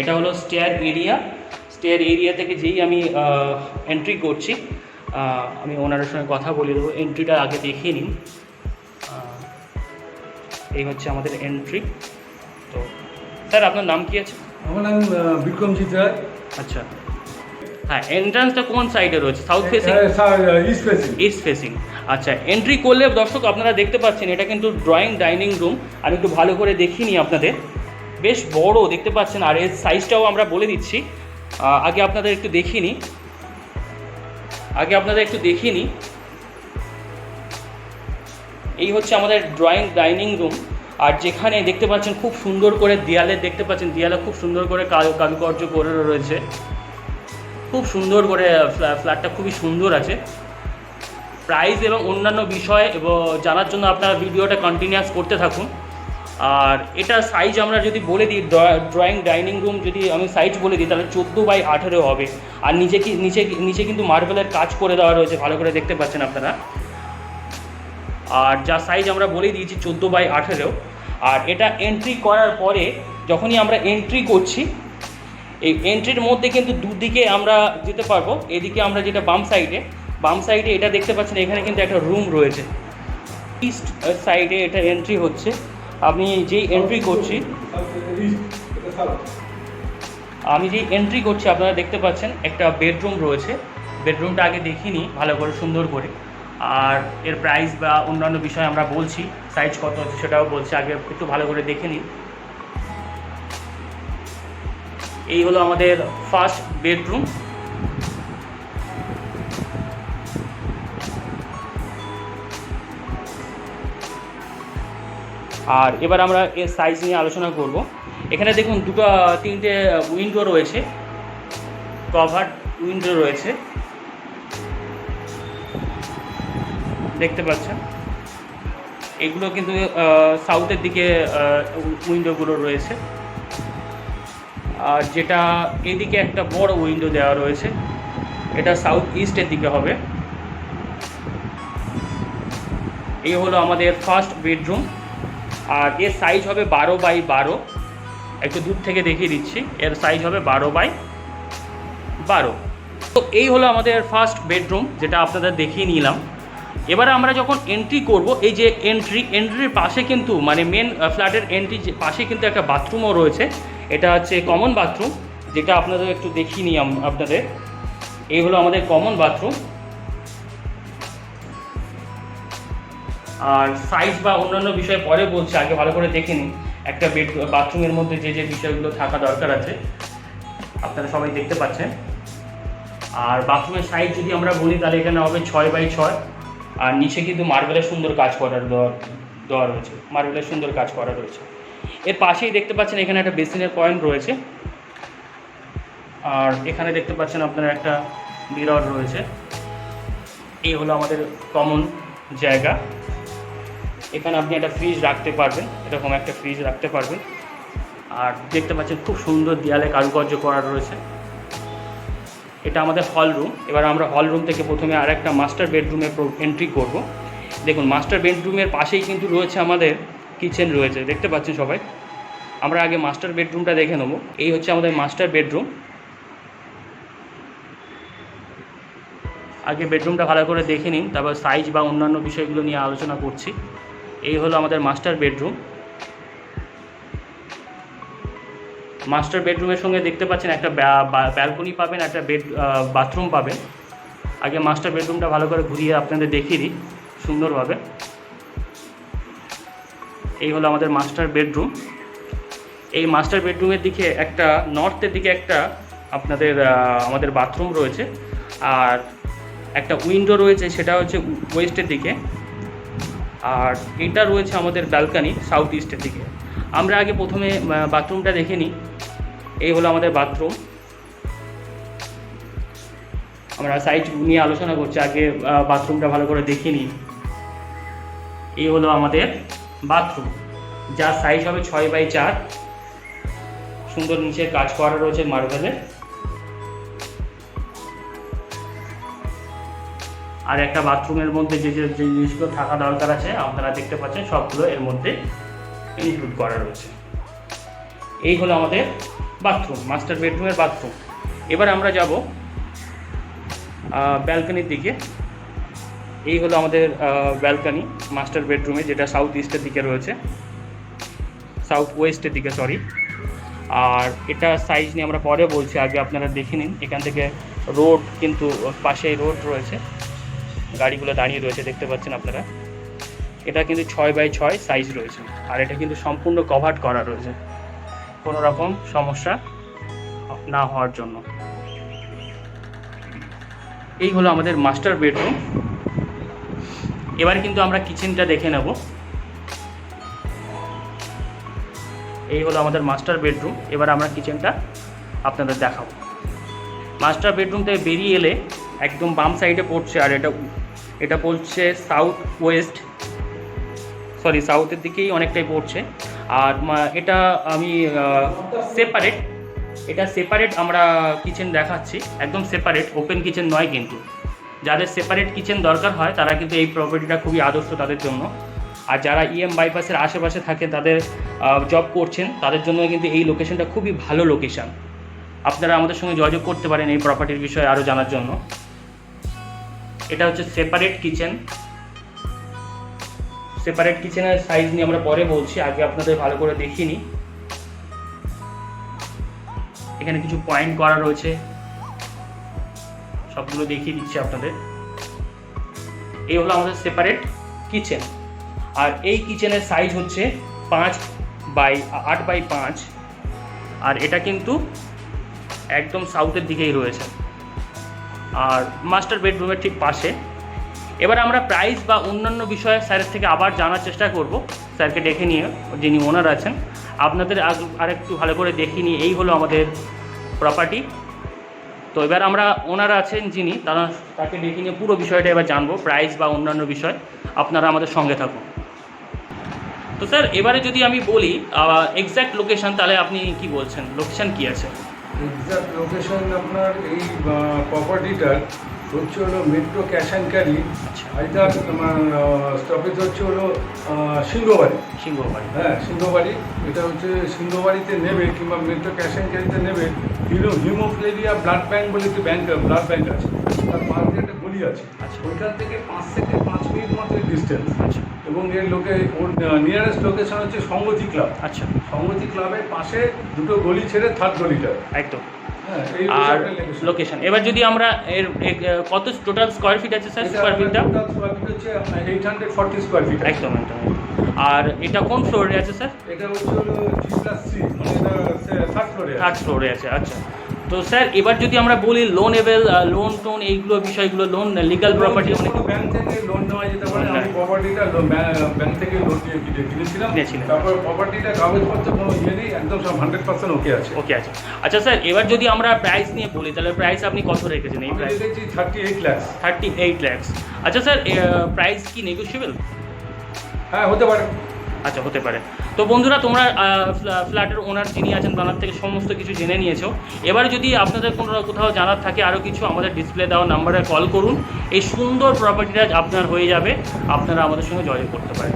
এটা হলো stair area থেকে যেই আমি এন্ট্রি করছি, আমি ওনারের সঙ্গে কথা বলে দেবো। এন্ট্রিটা আগে দেখিয়ে নিন। এই হচ্ছে আমাদের এন্ট্রি। তো স্যার আপনার নাম কি আছে? আমার নাম বিক্রমজিৎ রায়। আচ্ছা, হ্যাঁ, এন্ট্রান্সটা কোন সাইডে রয়েছে? South facing? East facing. আচ্ছা, এন্ট্রি করলে দর্শক আপনারা দেখতে পাচ্ছেন এটা কিন্তু ড্রয়িং ডাইনিং রুম। আমি একটু ভালো করে দেখিয়ে নিই আপনাদের। বেশ বড় দেখতে পাচ্ছেন, আর এর সাইজটাও আমরা বলে দিচ্ছি। আগে আপনাদের একটু দেখিয়ে নিই। এই হচ্ছে আমাদের ড্রয়িং ডাইনিং রুম। আর যেখানে দেখতে পাচ্ছেন খুব সুন্দর করে দেয়ালে খুব সুন্দর করে কারুকার্য করে রয়েছে। খুব সুন্দর করে ফ্ল্যাটটা খুবই সুন্দর আছে। প্রাইস এবং অন্যান্য বিষয় এবং জানার জন্য আপনারা ভিডিওটা কন্টিনিউয়াস করতে থাকুন। আর এটা সাইজ আমরা যদি বলে দিই, ড্রয়িং ডাইনিং রুম যদি আমি সাইজ বলে দিই তাহলে 14x18 হবে। আর নিচে কিন্তু মার্বেলের কাজ করে দেওয়া রয়েছে, ভালো করে দেখতে পাচ্ছেন আপনারা। আর যা সাইজ আমরা বলে দিয়েছি 14x18। আর এটা এন্ট্রি করার পরে যখনই আমরা এন্ট্রি করছি, এই এন্ট্রির মধ্যে কিন্তু দুদিকে আমরা যেতে পারবো। এদিকে আমরা যেটা বাম সাইডে এটা দেখতে পাচ্ছেন, এখানে কিন্তু একটা রুম রয়েছে। ইস্ট সাইডে এটা এন্ট্রি হচ্ছে। আমি যেই এন্ট্রি করছি আপনারা দেখতে পাচ্ছেন একটা বেডরুম রয়েছে। বেডরুমটা আগে দেখিনি নিই ভালো করে সুন্দর করে। আর এর প্রাইস বা অন্যান্য বিষয় আমরা বলছি, সাইজ কত আছে সেটাও বলছি, আগে একটু ভালো করে দেখে নিন। এই হলো আমাদের ফার্স্ট বেডরুম। আর এবার আমরা এর সাইজ নিয়ে আলোচনা করব। এখানে দেখুন তিনটে উইন্ডো রয়েছে, কভার্ড উইন্ডো রয়েছে, দেখতে পাচ্ছেন। এগুলো কিন্তু সাউথের দিকে উইন্ডোগুলো রয়েছে। আর যেটা এদিকে একটা বড় উইন্ডো দেওয়া রয়েছে, এটা সাউথ ইস্টের দিকে হবে। এই হলো আমাদের ফার্স্ট বেডরুম। আর এর সাইজ হবে 12x12। একটু দূর থেকে দেখিয়ে দিচ্ছি, এর সাইজ হবে 12x12। তো এই হলো আমাদের ফার্স্ট বেডরুম, যেটা আপনাদের দেখিয়ে নিলাম। এবারে আমরা যখন এন্ট্রি করব, এই যে এন্ট্রির পাশে কিন্তু মানে মেন ফ্ল্যাটের এন্ট্রি পাশে কিন্তু একটা বাথরুমও রয়েছে। এটা হচ্ছে কমন বাথরুম, যেটা আপনাদের একটু দেখিয়ে নিই আপনাদের। এই হলো আমাদের কমন বাথরুম। আর সাইজ বা অন্যান্য বিষয় পরে বলছি, আগে ভালো করে দেখে নিন। একটা বাথরুমের মধ্যে যে বিষয়গুলো থাকা দরকার আছে আপনারা সবাই দেখতে পাচ্ছেন। আর বাথরুমের সাইজ যদি আমরা বলি তাহলে এখানে হবে 6x6। আর নিচে কিন্তু মার্বেলের সুন্দর কাজ দেওয়া রয়েছে। এর পাশেই দেখতে পাচ্ছেন এখানে একটা বেসিনের পয়েন্ট রয়েছে। আর এখানে দেখতে পাচ্ছেন আপনারা একটা মিরর রয়েছে। এই হলো আমাদের কমন জায়গা। এখানে আপনি একটা ফ্রিজ রাখতে পারবেন, এরকম একটা ফ্রিজ রাখতে পারবেন। আর দেখতে পাচ্ছেন খুব সুন্দর দেয়ালে কারুকার্য করা রয়েছে। এটা আমাদের হল রুম। এবার আমরা হল রুম থেকে প্রথমে আর একটা মাস্টার বেডরুমে এন্ট্রি করব। দেখুন, মাস্টার বেডরুমের পাশেই কিন্তু রয়েছে আমাদের কিচেন রয়েছে, দেখতে পাচ্ছেন সবাই। আমরা আগে মাস্টার বেডরুমটা দেখে নেব। এই হচ্ছে আমাদের মাস্টার বেডরুম। আগে বেডরুমটা ভালো করে দেখে নিন, তারপর সাইজ বা অন্যান্য বিষয়গুলো নিয়ে আলোচনা করছি। এই হলো আমাদের মাস্টার বেডরুম। মাস্টার বেডরুমের সঙ্গে দেখতে পাচ্ছেন একটা ব্যালকনি পাবেন, একটা বাথরুম পাবেন। আগে মাস্টার বেডরুমটা ভালো করে ঘুরিয়ে আপনাদের দেখিয়ে দিই সুন্দরভাবে। এই হলো আমাদের মাস্টার বেডরুম। এই মাস্টার বেডরুমের দিকে একটা নর্থের দিকে একটা আমাদের বাথরুম রয়েছে। আর একটা উইন্ডো রয়েছে, সেটা হচ্ছে ওয়েস্টের দিকে। আর এটা রয়েছে আমাদের ব্যালকনি সাউথ ইস্টের দিকে। আমরা আগে প্রথমে বাথরুমটা দেখে নিই। এই হলো আমাদের বাথরুম। আমরা সাইজ নিয়ে আলোচনা করছি, আগে বাথরুমটা ভালো করে দেখে নিই। এই হলো আমাদের বাথরুম, যার সাইজ হবে 6x4। সুন্দর নিচে কাজ করা রয়েছে মার্বেলের। আর একটা বাথরুমের মধ্যে যে জিনিসগুলো থাকা দরকার আছে আপনারা দেখতে পাচ্ছেন, সবগুলো এর মধ্যে ইনক্লুড করা রয়েছে। এই হলো আমাদের বাথরুম, মাস্টার বেডরুমের বাথরুম। এবার আমরা যাব ব্যালকনির দিকে। এই হলো আমাদের ব্যালকনি মাস্টার বেডরুমে, যেটা সাউথ ইস্টের দিকে রয়েছে, সাউথ ওয়েস্টের দিকে সরি। আর এটা সাইজ নিয়ে আমরা পরে বলছি, আগে আপনারা দেখে নিন। এখান থেকে রোড কিন্তু পাশেই রোড রয়েছে, গাড়িগুলো দাঁড়িয়ে রয়েছে দেখতে পাচ্ছেন আপনারা। এটা কিন্তু 6x6 সাইজ রয়েছে, আর এটা কিন্তু সম্পূর্ণ কভার্ড করা রয়েছে কোনো রকম সমস্যা না হওয়ার জন্য। এই হলো আমাদের মাস্টার বেডরুম। এবার কিন্তু আমরা কিচেনটা দেখে নেব। এই হলো আমাদের মাস্টার বেডরুম। এবার আমরা কিচেনটা আপনাদের দেখাবো। মাস্টার বেডরুম থেকে বেরিয়ে এলে একদম বাম সাইডে পড়ছে, আর এটা পড়ছে সাউথ ওয়েস্ট, সরি সাউথের দিকেই অনেকটাই পড়ছে। আর এটা আমি সেপারেট আমরা কিচেন দেখাচ্ছি, একদম সেপারেট, ওপেন কিচেন নয়। কিন্তু যাদের সেপারেট কিচেন দরকার হয় তারা কিন্তু এই প্রপার্টিটা খুবই আদর্শ তাদের জন্য। আর যারা ইএম বাইপাসের আশেপাশে থাকে, তাদের জব করছেন, তাদের জন্য কিন্তু এই লোকেশনটা খুবই ভালো লোকেশান। আপনারা আমাদের সঙ্গে যোগাযোগ করতে পারেন এই প্রপার্টির বিষয়ে আরও জানার জন্য। এটা হচ্ছে সেপারেট কিচেন। সেপারেট কিচেনের সাইজ নিয়ে আমরা পরে বলছি, আগে আপনাদের ভালো করে দেখিয়ে নিই। এখানে কিছু পয়েন্ট করা রয়েছে, সবগুলো দেখিয়ে দিচ্ছি আপনাদের। এই হলো আমাদের সেপারেট কিচেন। আর এই কিচেনের সাইজ হচ্ছে 5x8x5। আর এটা কিন্তু একদম সাউথের দিকেই রয়েছে, আর মাস্টার বেডরুমের ঠিক পাশে। এবার আমরা প্রাইস বা অন্যান্য বিষয়ে স্যারের থেকে আবার জানার চেষ্টা করব, স্যারকে ডেকে নিয়ে, যিনি ওনার আছেন। আপনাদের আরেকটু ভালো করে দেখিয়ে নিই। এই হলো আমাদের প্রপার্টি। তো এবার আমরা ওনারা আছেন যিনি, তাকে ডেকে নিয়ে পুরো বিষয়টা এবার জানবো, প্রাইস বা অন্যান্য বিষয়। আপনারা আমাদের সঙ্গে থাকুন। তো স্যার এবারে যদি আমি বলি এক্স্যাক্ট লোকেশন, তাহলে আপনি কি বলছেন, লোকেশন কি আছে? এক্সাক্ট লোকেশন আপনার এই প্রপার্টিটার হচ্ছে হলো মেট্রো ক্যাশ অ্যান্ড ক্যারি। এটা স্টপেজ হচ্ছে হলো সিংহবাড়ি। হ্যাঁ, সিংহবাড়ি। এটা হচ্ছে সিংহবাড়িতে নেবে কিংবা মেট্রো ক্যাশ অ্যান্ড ক্যারিতে নেবে। হিমোফিলিয়া ব্লাড ব্যাঙ্ক বলে একটি ব্লাড ব্যাঙ্ক আছে, তার মাঝে একটা গলি আছে। ওইখান থেকে 5 মিনিট মতো ডিস্টেন্স। এবং এর ওর নিয়ারেস্ট লোকেশন হচ্ছে সংগতি ক্লাব। সংগতি ক্লাবের পাশে দুটো গলি ছেড়ে থার্ড গলিটা একদম। আর লোকেশন, এবার যদি আমরা এর কত টোটাল স্কোয়ার ফিট আছে স্যার? স্কোয়ার ফিটটা হচ্ছে 840 স্কোয়ার ফিট। একদম। আর এটা কোন ফ্লোরে আছে স্যার? এটা হচ্ছে হলো G+C, মানে এটা থার্ড ফ্লোরে আছে। আচ্ছা। তো স্যার এবার যদি আমরা বলি লোন টোন এইগুলো বিষয়গুলো, লোন লিগ্যাল প্রপার্টি অনেক ব্যাংক থেকে লোন নেওয়া যেতে পারে। আমি প্রপার্টিটা ব্যাংক থেকে লোন দিয়ে কিনেছিলাম। তারপর প্রপার্টিটা কাগজপত্র কোনো নেই, একদম সব 100% ওকে আছে। আচ্ছা স্যার, এবার যদি আমরা প্রাইস নিয়ে বলি, তাহলে প্রাইস আপনি কত রেখেছেন? এই প্রাইস 38 লাখ। আচ্ছা স্যার, প্রাইস কি নেগোশিয়েবল? হ্যাঁ, হতে পারে। আচ্ছা, হতে পারে। তো বন্ধুরা, তোমরা ফ্ল্যাটের ওনার যিনি আছেন তার থেকে সমস্ত কিছু জেনে নিয়েছো। এবার যদি আপনাদের কোথাও জানার থাকে আরও কিছু, আমাদের ডিসপ্লে দেওয়া নাম্বারে কল করুন। এই সুন্দর প্রপার্টিটা আপনার হয়ে যাবে, আপনারা আমাদের সঙ্গে যোগাযোগ করতে পারেন।